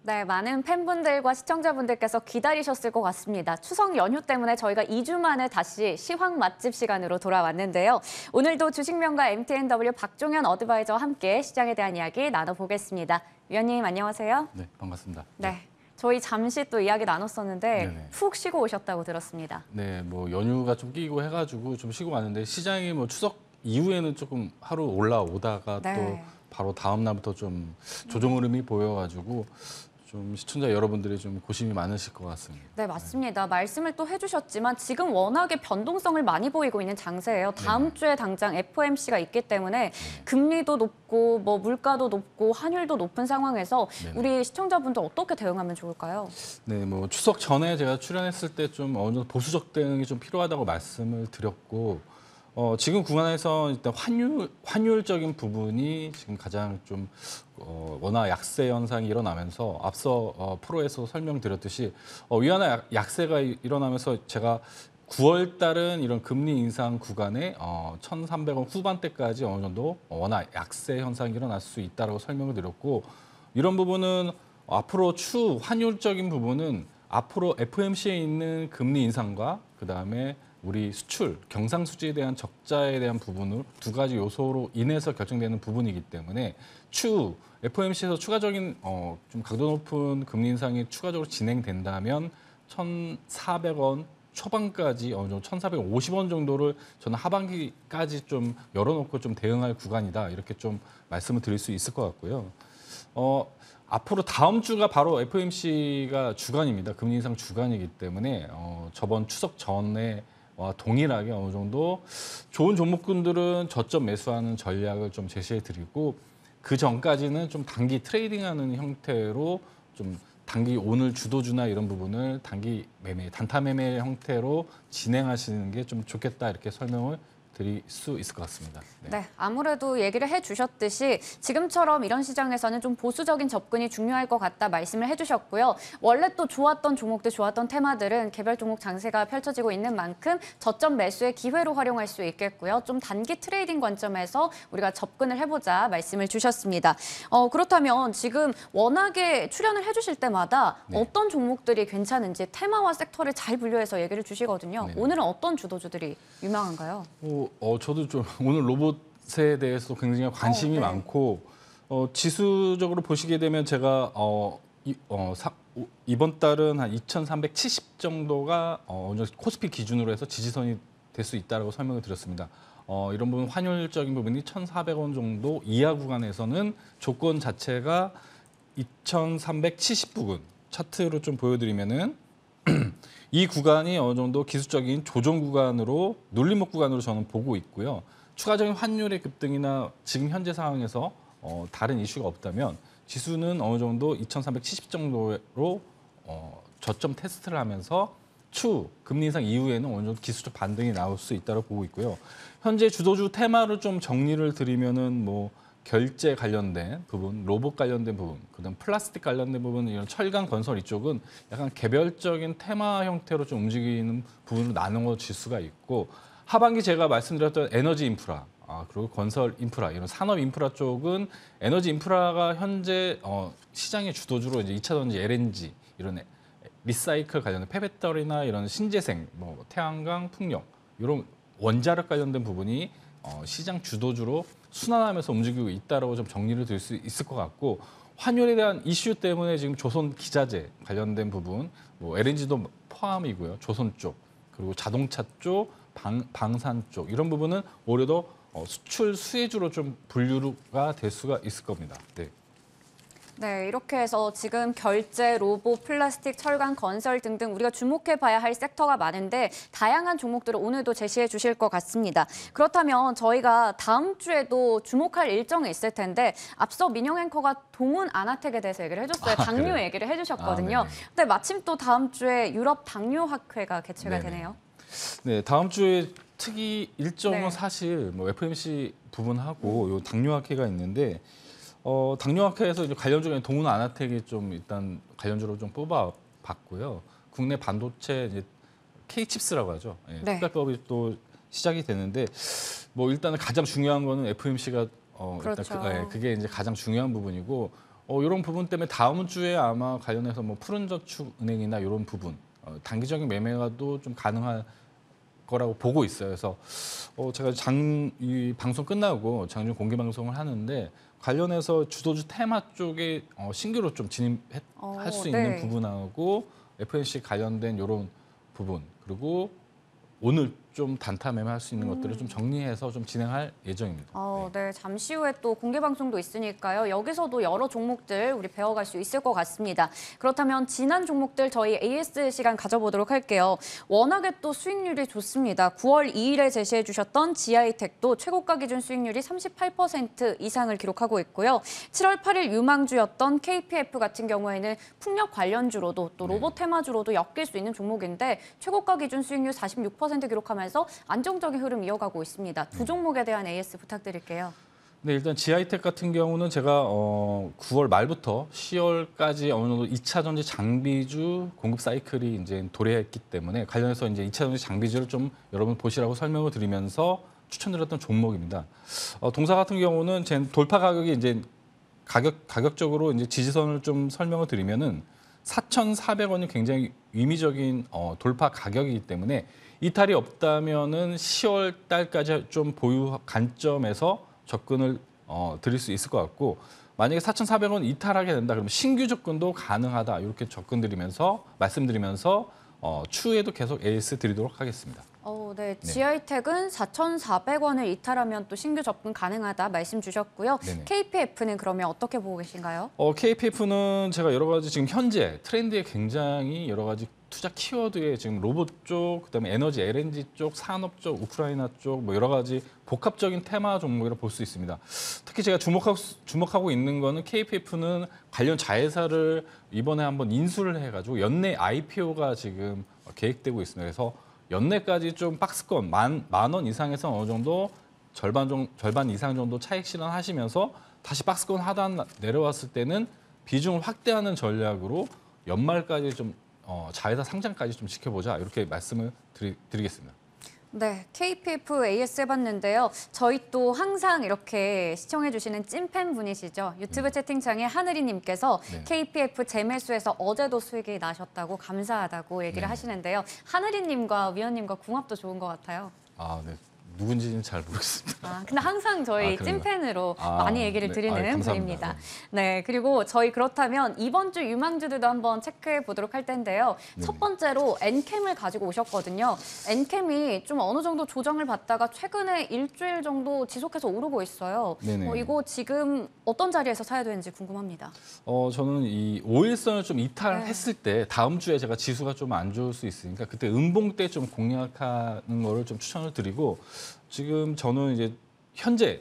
네, 많은 팬분들과 시청자분들께서 기다리셨을 것 같습니다. 추석 연휴 때문에 저희가 2주 만에 다시 시황 맛집 시간으로 돌아왔는데요. 오늘도 주식명가 MTNW 박종현 어드바이저와 함께 시장에 대한 이야기 나눠보겠습니다. 위원님 안녕하세요. 네, 반갑습니다. 네, 저희 잠시 또 이야기 나눴었는데 네네. 푹 쉬고 오셨다고 들었습니다. 네, 뭐 연휴가 좀 끼고 해가지고 좀 쉬고 왔는데 시장이 뭐 추석 이후에는 조금 하루 올라오다가 네. 또 바로 다음 날부터 좀 조정 흐름이 보여가지고 좀 시청자 여러분들이 좀 고심이 많으실 것 같습니다. 네, 맞습니다. 말씀을 또 해주셨지만 지금 워낙에 변동성을 많이 보이고 있는 장세예요. 다음 주에 당장 FOMC가 있기 때문에 금리도 높고 뭐 물가도 높고 환율도 높은 상황에서 네네. 우리 시청자분들 어떻게 대응하면 좋을까요? 네, 뭐 추석 전에 제가 출연했을 때 좀 어느 정도 보수적 대응이 좀 필요하다고 말씀을 드렸고, 지금 구간에서 일단 환율적인 부분이 지금 가장 좀 워낙 약세 현상이 일어나면서 앞서 프로에서 설명드렸듯이 위안화 약세가 일어나면서 제가 9월 달은 이런 금리 인상 구간에 1,300원 후반대까지 어느 정도 워낙 약세 현상이 일어날 수 있다고 설명을 드렸고, 이런 부분은 앞으로 추 환율적인 부분은 앞으로 FOMC에 있는 금리 인상과 그다음에 우리 수출, 경상수지에 대한 적자에 대한 부분을 두 가지 요소로 인해서 결정되는 부분이기 때문에 추 FOMC에서 추가적인 좀 강도 높은 금리 인상이 추가적으로 진행된다면 1,400원 초반까지 어느 정도 1,450원 정도를 저는 하반기까지 좀 열어놓고 좀 대응할 구간이다, 이렇게 좀 말씀을 드릴 수 있을 것 같고요. 앞으로 다음 주가 바로 FOMC가 주간입니다. 금리 인상 주간이기 때문에 저번 추석 전에 동일하게 어느 정도 좋은 종목군들은 저점 매수하는 전략을 좀 제시해 드리고, 그 전까지는 좀 단기 트레이딩하는 형태로 좀 단기 오늘 주도주나 이런 부분을 단기 매매, 단타 매매 형태로 진행하시는 게 좀 좋겠다, 이렇게 설명을 드릴 수 있을 것 같습니다. 네, 아무래도 얘기를 해주셨듯이 지금처럼 이런 시장에서는 좀 보수적인 접근이 중요할 것 같다 말씀을 해주셨고요. 원래 또 좋았던 종목들, 좋았던 테마들은 개별 종목 장세가 펼쳐지고 있는 만큼 저점 매수의 기회로 활용할 수 있겠고요. 좀 단기 트레이딩 관점에서 우리가 접근을 해보자 말씀을 주셨습니다. 그렇다면 지금 워낙에 출연을 해주실 때마다 어떤 종목들이 괜찮은지 테마와 섹터를 잘 분류해서 얘기를 주시거든요. 오늘은 어떤 주도주들이 유망한가요? 저도 좀 오늘 로봇에 대해서 굉장히 관심이 네. 많고, 지수적으로 보시게 되면 제가 이번 달은 한 2,370 정도가 코스피 기준으로 해서 지지선이 될 수 있다고 설명을 드렸습니다. 이런 부분 환율적인 부분이 1,400원 정도 이하 구간에서는 조건 자체가 2,370 부근 차트로 좀 보여드리면은 이 구간이 어느 정도 기술적인 조정 구간으로, 눌림목 구간으로 저는 보고 있고요. 추가적인 환율의 급등이나 지금 현재 상황에서 다른 이슈가 없다면 지수는 어느 정도 2,370 정도로 저점 테스트를 하면서 추 금리 인상 이후에는 어느 정도 기술적 반등이 나올 수 있다고 보고 있고요. 현재 주도주 테마를 좀 정리를 드리면은 뭐 결제 관련된 부분, 로봇 관련된 부분, 그다음 플라스틱 관련된 부분, 이런 철강 건설 이쪽은 약간 개별적인 테마 형태로 좀 움직이는 부분으로 나누어질 수가 있고, 하반기 제가 말씀드렸던 에너지 인프라, 그리고 건설 인프라, 이런 산업 인프라 쪽은 에너지 인프라가 현재 시장의 주도주로 이제 2차 전지, LNG, 이런 리사이클 관련된 폐배터리나 이런 신재생, 뭐 태양광, 풍력, 이런 원자력 관련된 부분이 시장 주도주로 순환하면서 움직이고 있다라고 좀 정리를 드릴 수 있을 것 같고, 환율에 대한 이슈 때문에 지금 조선 기자재 관련된 부분, 뭐 LNG도 포함이고요. 조선 쪽, 그리고 자동차 쪽, 방산 쪽, 이런 부분은 올해도 수출 수혜주로 좀 분류가 될 수가 있을 겁니다. 네. 네, 이렇게 해서 지금 결제, 로봇, 플라스틱, 철강, 건설 등등 우리가 주목해 봐야 할 섹터가 많은데 다양한 종목들을 오늘도 제시해 주실 것 같습니다. 그렇다면 저희가 다음 주에도 주목할 일정이 있을 텐데 앞서 민영 앵커가 동훈 아나텍에 대해서 얘기를 해줬어요. 당뇨 그래요? 얘기를 해주셨거든요. 근데 마침 또 다음 주에 유럽 당뇨학회가 개최가 되네요. 네, 다음 주에 특이 일정은 네. 사실 뭐 FOMC 부분하고 요 당뇨학회가 있는데, 당뇨학회에서 이제 관련주에 동훈 아나텍이 좀 일단 관련주로 좀 뽑아봤고요. 국내 반도체 이제 K칩스라고 하죠. 예, 네. 특별법이 또 시작이 되는데, 뭐 일단은 가장 중요한 거는 FOMC가 그렇죠. 일단 그게 이제 가장 중요한 부분이고, 이런 부분 때문에 다음 주에 아마 관련해서 뭐 푸른저축은행이나 이런 부분 단기적인 매매가 또 좀 가능할 거라고 보고 있어요. 그래서 제가 이 방송 끝나고 장중 공개 방송을 하는데 관련해서 주도주 테마 쪽에 신규로 좀 진입할 수 있는 네. 부분하고 FNC 관련된 이런 부분 그리고 오늘 좀 단타 매매할 수 있는 것들을 좀 정리해서 좀 진행할 예정입니다. 네, 잠시 후에 또 공개 방송도 있으니까요. 여기서도 여러 종목들 우리 배워갈 수 있을 것 같습니다. 그렇다면 지난 종목들 저희 AS 시간 가져보도록 할게요. 워낙에 또 수익률이 좋습니다. 9월 2일에 제시해 주셨던 GI텍도 최고가 기준 수익률이 38% 이상을 기록하고 있고요. 7월 8일 유망주였던 KPF 같은 경우에는 풍력 관련주로도 또 로봇 테마주로도 엮일 수 있는 종목인데 최고가 기준 수익률 46% 기록하면서 안정적인 흐름 이어가고 있습니다. 두 종목에 대한 AS 부탁드릴게요. 네, 일단 GI텍 같은 경우는 제가 9월 말부터 10월까지 어느 정도 2차 전지 장비주 공급 사이클이 이제 도래했기 때문에 관련해서 이제 2차 전지 장비주를 좀 여러분 보시라고 설명을 드리면서 추천드렸던 종목입니다. 동사 같은 경우는 제 돌파 가격이 이제 가격적으로 이제 지지선을 좀 설명을 드리면은 4,400원이 굉장히 의미적인 돌파 가격이기 때문에 이탈이 없다면은 10월 달까지 좀 보유 관점에서 접근을 드릴 수 있을 것 같고 만약에 4,400원 이탈하게 된다 그러면 신규 접근도 가능하다 이렇게 말씀드리면서 추후에도 계속 AS 드리도록 하겠습니다. 네. GI텍은 4,400원을 이탈하면 또 신규 접근 가능하다 말씀 주셨고요. 네네. KPF는 그러면 어떻게 보고 계신가요? KPF는 제가 여러 가지 지금 현재 트렌드에 굉장히 여러 가지 투자 키워드에 지금 로봇 쪽, 그다음에 에너지 LNG 쪽, 산업 쪽, 우크라이나 쪽 뭐 여러 가지 복합적인 테마 종목이라 볼 수 있습니다. 특히 제가 주목하고 있는 거는 KPF는 관련 자회사를 이번에 한번 인수를 해가지고 연내 IPO가 지금 계획되고 있습니다. 그래서 연내까지 좀 박스권 만 원 이상에서 어느 정도 절반 이상 정도 차익 실현하시면서 다시 박스권 하단 내려왔을 때는 비중을 확대하는 전략으로 연말까지 좀 자회사 상장까지 좀 지켜보자 이렇게 말씀을 드리겠습니다. 네, KPF AS 해봤는데요. 저희 또 항상 이렇게 시청해주시는 찐팬 분이시죠. 유튜브 채팅창에 하늘이님께서 네. KPF 재매수에서 어제도 수익이 나셨다고 감사하다고 얘기를 네. 하시는데요. 하늘이님과 위원님과 궁합도 좋은 것 같아요. 네. 누군지는 잘 모르겠습니다. 근데 항상 저희 그런가요? 찐팬으로 많이 얘기를 네. 드리는 감사합니다. 분입니다. 네, 그리고 저희 그렇다면 이번 주 유망주들도 한번 체크해 보도록 할 텐데요. 네네. 첫 번째로 엔캠을 가지고 오셨거든요. 엔캠이 좀 어느 정도 조정을 받다가 최근에 일주일 정도 지속해서 오르고 있어요. 네네. 이거 지금 어떤 자리에서 사야 되는지 궁금합니다. 저는 이 5일선을 좀 이탈했을 때 다음 주에 제가 지수가 좀 안 좋을 수 있으니까 그때 음봉 때 좀 공략하는 거를 좀 추천을 드리고 지금 저는 이제 현재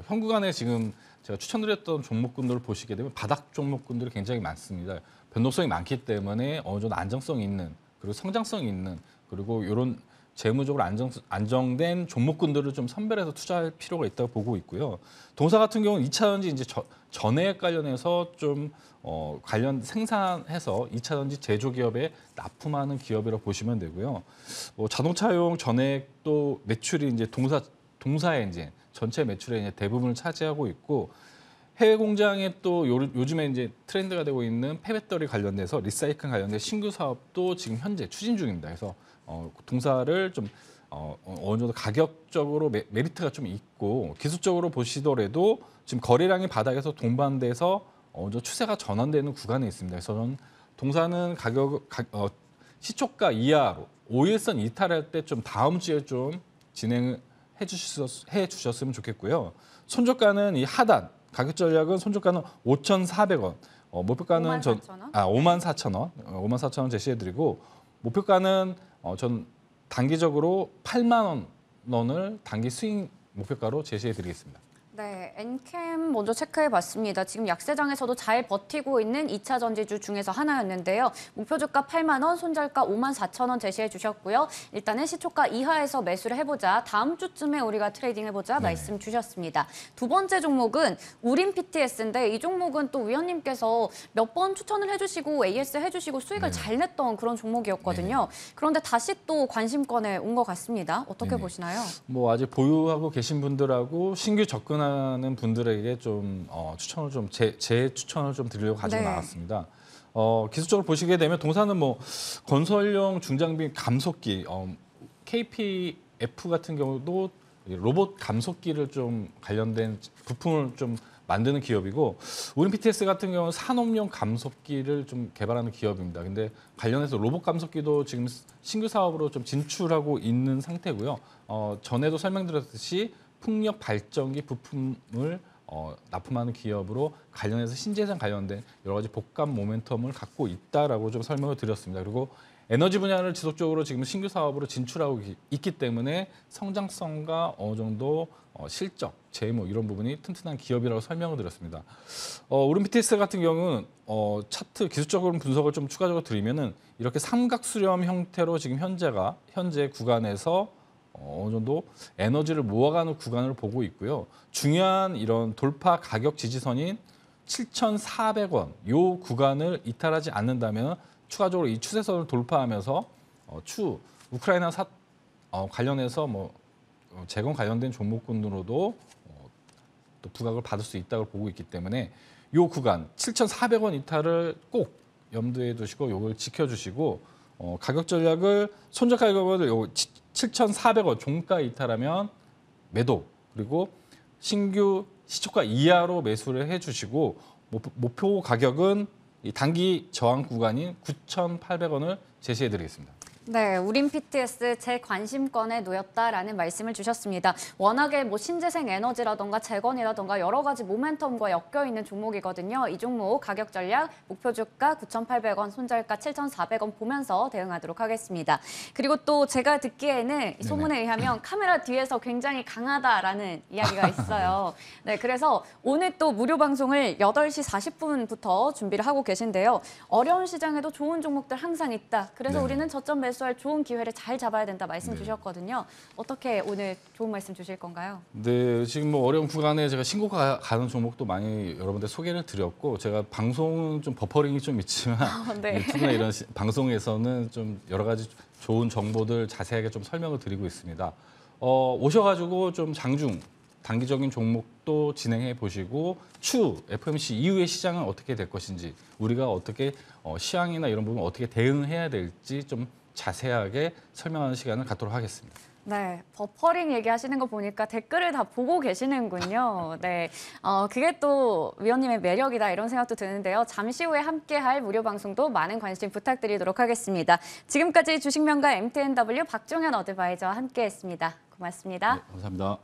현 구간에 지금 제가 추천드렸던 종목군들을 보시게 되면 바닥 종목군들이 굉장히 많습니다. 변동성이 많기 때문에 어느 정도 안정성이 있는 그리고 성장성이 있는 그리고 이런 재무적으로 안정된 종목군들을 좀 선별해서 투자할 필요가 있다고 보고 있고요. 동사 같은 경우는 2차 전지 이제 전해액 관련해서 좀 관련 생산해서 2차 전지 제조 기업에 납품하는 기업이라고 보시면 되고요. 자동차용 전해액도 매출이 이제 동사의 이제 전체 매출의 이제 대부분을 차지하고 있고 해외 공장에 또 요즘에 이제 트렌드가 되고 있는 폐배터리 관련돼서 리사이클 관련된 신규 사업도 지금 현재 추진 중입니다. 그래서 동사를 좀 어느 정도 가격적으로 메리트가 좀 있고 기술적으로 보시더라도 지금 거래량이 바닥에서 동반돼서 어느 정도 추세가 전환되는 구간에 있습니다. 그래서 저는 동사는 시초가 이하로 5일선 이탈할 때 좀 다음 주에 좀 진행을 해 주셨으면 좋겠고요. 손절가는 이 하단 가격 전략은 손절가는 5,400원, 목표가는 54,000원, 54,000원 제시해드리고 목표가는 전 단기적으로 8만 원을 단기 수익 목표가로 제시해드리겠습니다. 네, 엔캠 먼저 체크해봤습니다. 지금 약세장에서도 잘 버티고 있는 2차 전지주 중에서 하나였는데요. 목표주가 8만 원, 손절가 54,000원 제시해 주셨고요. 일단은 시초가 이하에서 매수를 해보자. 다음 주쯤에 우리가 트레이딩 해보자 말씀 주셨습니다. 두 번째 종목은 우림 PTS인데 이 종목은 또 위원님께서 몇 번 추천을 해주시고 AS 해주시고 수익을 잘 냈던 그런 종목이었거든요. 그런데 다시 또 관심권에 온 것 같습니다. 어떻게 보시나요? 아직 보유하고 계신 분들하고 신규 접근하는 고민하는 분들에게 좀 추천을 좀 제 추천을 좀 드리려고 가지고 네. 나왔습니다. 기술적으로 보시게 되면 동사는 뭐 건설용 중장비 감속기, KPF 같은 경우도 로봇 감속기를 좀 관련된 부품을 좀 만드는 기업이고, 우린 PTS 같은 경우는 산업용 감속기를 좀 개발하는 기업입니다. 근데 관련해서 로봇 감속기도 지금 신규 사업으로 좀 진출하고 있는 상태고요. 전에도 설명드렸듯이 풍력 발전기 부품을 납품하는 기업으로 관련해서 신재생 관련된 여러 가지 복합 모멘텀을 갖고 있다라고 좀 설명을 드렸습니다. 그리고 에너지 분야를 지속적으로 지금 신규 사업으로 진출하고 있기 때문에 성장성과 어느 정도 실적, 재무 이런 부분이 튼튼한 기업이라고 설명을 드렸습니다. 우린 PTS 같은 경우는 차트 기술적으로 분석을 좀 추가적으로 드리면은 이렇게 삼각수렴 형태로 지금 현재 구간에서 어느 정도 에너지를 모아가는 구간을 보고 있고요. 중요한 이런 돌파 가격 지지선인 7,400원 요 구간을 이탈하지 않는다면 추가적으로 이 추세선을 돌파하면서 우크라이나 관련해서 재건 관련된 종목군으로도 또 부각을 받을 수 있다고 보고 있기 때문에 이 구간 7,400원 이탈을 꼭 염두에 두시고 이걸 지켜주시고 가격 전략을 손절 가격을 7,400원 종가 이탈하면 매도, 그리고 신규 시초가 이하로 매수를 해주시고 목표 가격은 이 단기 저항 구간인 9,800원을 제시해드리겠습니다. 네, 우린 PTS 제 관심권에 놓였다라는 말씀을 주셨습니다. 워낙에 뭐 신재생 에너지라던가 재건이라던가 여러 가지 모멘텀과 엮여 있는 종목이거든요. 이 종목 가격 전략 목표 주가 9,800원, 손절가 7,400원 보면서 대응하도록 하겠습니다. 그리고 또 제가 듣기에는 소문에 의하면 카메라 뒤에서 굉장히 강하다라는 이야기가 있어요. 네, 그래서 오늘 또 무료 방송을 8시 40분부터 준비를 하고 계신데요. 어려운 시장에도 좋은 종목들 항상 있다. 그래서 네. 우리는 저점 매수할 좋은 기회를 잘 잡아야 된다 말씀 주셨거든요. 어떻게 오늘 좋은 말씀 주실 건가요? 네, 지금 뭐 어려운 구간에 제가 신고가 가는 종목도 많이 여러분들 소개를 드렸고, 제가 방송은 좀 버퍼링이 좀 있지만 네. 유튜브나 이런 방송에서는 좀 여러 가지 좋은 정보들 자세하게 좀 설명을 드리고 있습니다. 오셔가지고 좀 장중 단기적인 종목도 진행해 보시고 FOMC 이후의 시장은 어떻게 될 것인지, 우리가 어떻게 시황이나 이런 부분 어떻게 대응해야 될지 좀 자세하게 설명하는 시간을 갖도록 하겠습니다. 네, 버퍼링 얘기하시는 거 보니까 댓글을 다 보고 계시는군요. 네, 그게 또 위원님의 매력이다 이런 생각도 드는데요. 잠시 후에 함께할 무료 방송도 많은 관심 부탁드리도록 하겠습니다. 지금까지 주식명가 MTNW 박종현 어드바이저와 함께했습니다. 고맙습니다. 네, 감사합니다.